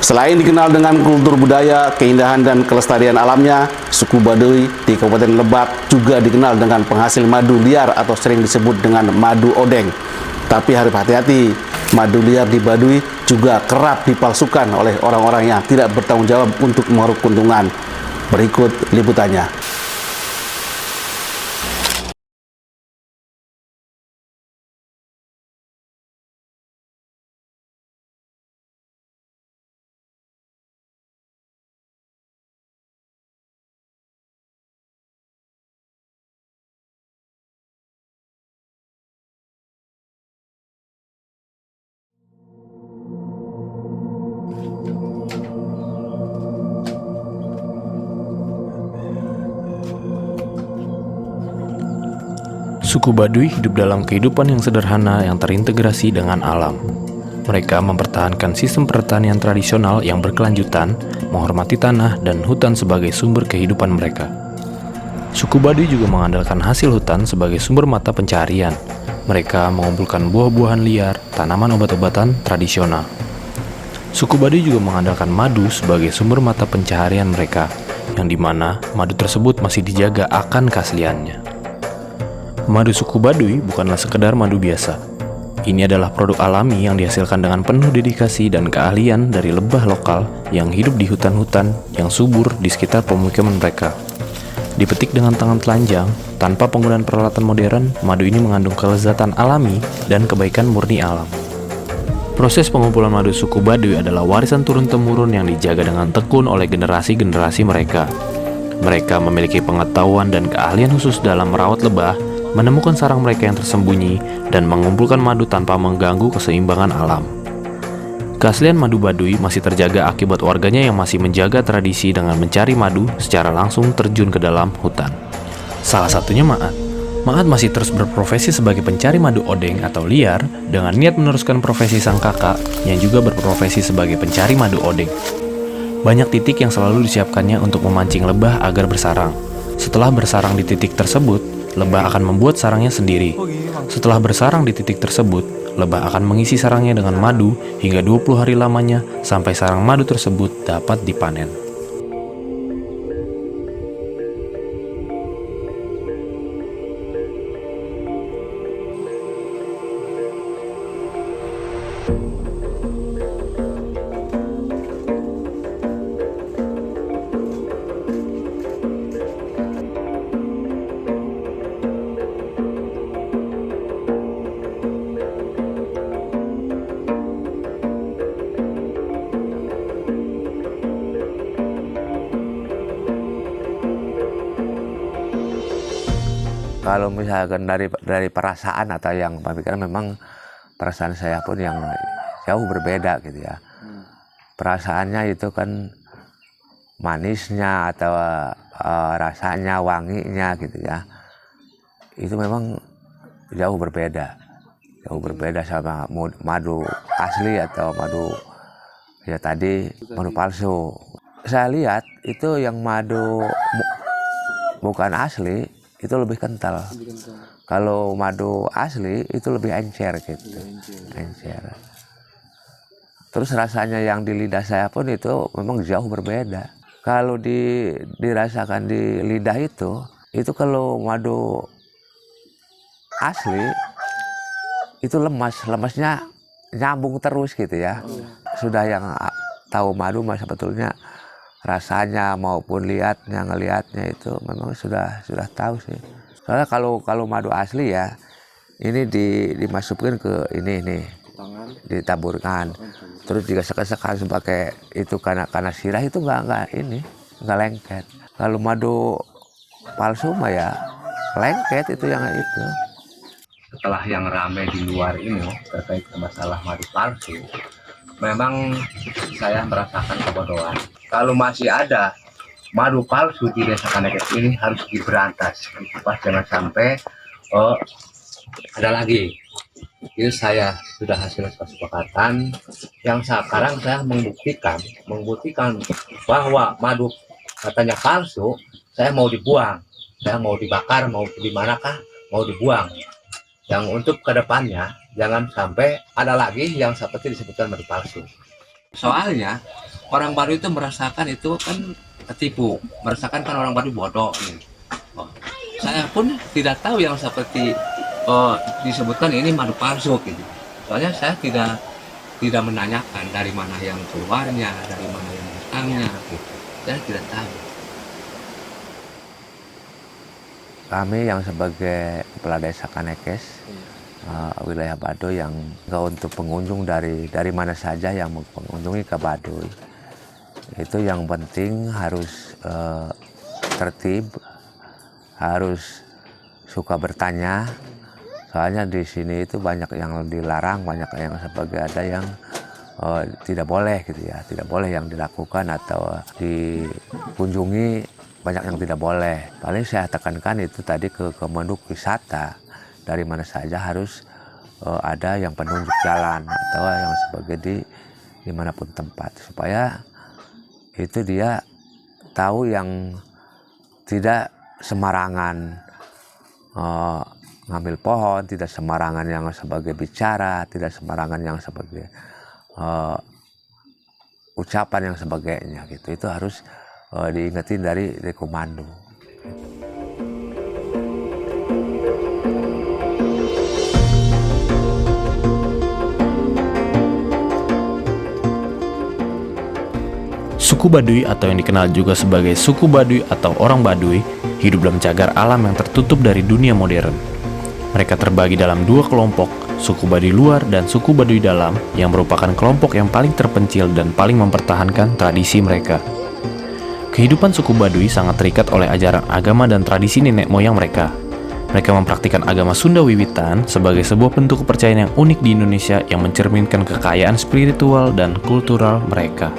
Selain dikenal dengan kultur budaya, keindahan dan kelestarian alamnya, suku Baduy di Kabupaten Lebak juga dikenal dengan penghasil madu liar atau sering disebut dengan madu odeng. Tapi harus hati-hati, madu liar di Baduy juga kerap dipalsukan oleh orang-orang yang tidak bertanggung jawab untuk mengeruk keuntungan. Berikut liputannya. Suku Baduy hidup dalam kehidupan yang sederhana yang terintegrasi dengan alam. Mereka mempertahankan sistem pertanian tradisional yang berkelanjutan, menghormati tanah dan hutan sebagai sumber kehidupan mereka. Suku Baduy juga mengandalkan hasil hutan sebagai sumber mata pencaharian. Mereka mengumpulkan buah-buahan liar, tanaman obat-obatan tradisional. Suku Baduy juga mengandalkan madu sebagai sumber mata pencaharian mereka, yang dimana madu tersebut masih dijaga akan keasliannya. Madu suku Baduy bukanlah sekedar madu biasa. Ini adalah produk alami yang dihasilkan dengan penuh dedikasi dan keahlian dari lebah lokal yang hidup di hutan-hutan yang subur di sekitar pemukiman mereka. Dipetik dengan tangan telanjang, tanpa penggunaan peralatan modern, madu ini mengandung kelezatan alami dan kebaikan murni alam. Proses pengumpulan madu suku Baduy adalah warisan turun-temurun yang dijaga dengan tekun oleh generasi-generasi mereka. Mereka memiliki pengetahuan dan keahlian khusus dalam merawat lebah, menemukan sarang mereka yang tersembunyi, dan mengumpulkan madu tanpa mengganggu keseimbangan alam. Keaslian madu Baduy masih terjaga akibat warganya yang masih menjaga tradisi dengan mencari madu secara langsung terjun ke dalam hutan. Salah satunya Maat. Maat masih terus berprofesi sebagai pencari madu odeng atau liar dengan niat meneruskan profesi sang kakak yang juga berprofesi sebagai pencari madu odeng. Banyak titik yang selalu disiapkannya untuk memancing lebah agar bersarang. Setelah bersarang di titik tersebut, lebah akan membuat sarangnya sendiri. Setelah bersarang di titik tersebut, lebah akan mengisi sarangnya dengan madu hingga 20 hari lamanya sampai sarang madu tersebut dapat dipanen. Kalau misalkan dari perasaan atau yang pemikiran, memang perasaan saya pun yang jauh berbeda gitu ya. Perasaannya itu kan manisnya atau rasanya, wanginya gitu ya. Itu memang jauh berbeda sama madu asli atau madu ya tadi madu palsu. Saya lihat itu yang madu bukan asli itu lebih kental. Kalau madu asli itu lebih encer gitu. Encer. Terus rasanya yang di lidah saya pun itu memang jauh berbeda. Kalau dirasakan di lidah itu kalau madu asli itu lemasnya nyambung terus gitu ya. Sudah yang tahu madu mah sebetulnya rasanya maupun ngelihatnya itu memang sudah tahu sih. Soalnya kalau madu asli ya ini dimasukin ke ini nih, ditaburkan, terus digesek-gesek pakai itu karena sirah itu nggak lengket. Kalau madu palsu mah ya lengket itu yang itu. Setelah yang ramai di luar ini terkait masalah madu palsu, memang saya merasakan kebodohan. Kalau masih ada madu palsu di desa Kanekes ini harus diberantas. Jangan sampai ada lagi. Ini saya sudah hasil kesepakatan yang sekarang saya membuktikan bahwa madu katanya palsu, saya mau dibuang, saya mau dibakar, mau di manakah, mau dibuang. Yang untuk kedepannya jangan sampai ada lagi yang seperti disebutkan madu palsu. Soalnya orang Baduy itu merasakan itu kan tipu, merasakan kan orang Baduy bodoh nih. Oh, saya pun tidak tahu yang seperti disebutkan ini madu palsu gitu. Soalnya saya tidak menanyakan dari mana yang keluarnya, dari mana yang datangnya gitu. Saya tidak tahu. Kami yang sebagai kepala desa Kanekes, wilayah Baduy yang untuk pengunjung dari mana saja yang mengunjungi ke Baduy, itu yang penting harus tertib, harus suka bertanya. Soalnya di sini itu banyak yang dilarang, banyak yang sebagai ada yang tidak boleh gitu ya, tidak boleh yang dilakukan atau dikunjungi, banyak yang tidak boleh. Paling saya tekankan itu tadi ke Kemenhub Wisata, dari mana saja harus ada yang penunjuk jalan atau yang sebagai dimanapun tempat, supaya itu dia tahu yang tidak sembarangan ngambil pohon, tidak sembarangan yang sebagai bicara, tidak sembarangan yang sebagai ucapan yang sebagainya gitu. Itu harus diingetin dari komando. Suku Baduy atau yang dikenal juga sebagai suku Baduy atau orang Baduy hidup dalam cagar alam yang tertutup dari dunia modern. Mereka terbagi dalam dua kelompok, suku Baduy luar dan suku Baduy dalam, yang merupakan kelompok yang paling terpencil dan paling mempertahankan tradisi mereka. Kehidupan suku Baduy sangat terikat oleh ajaran agama dan tradisi nenek moyang mereka. Mereka mempraktikkan agama Sunda Wiwitan sebagai sebuah bentuk kepercayaan yang unik di Indonesia yang mencerminkan kekayaan spiritual dan kultural mereka.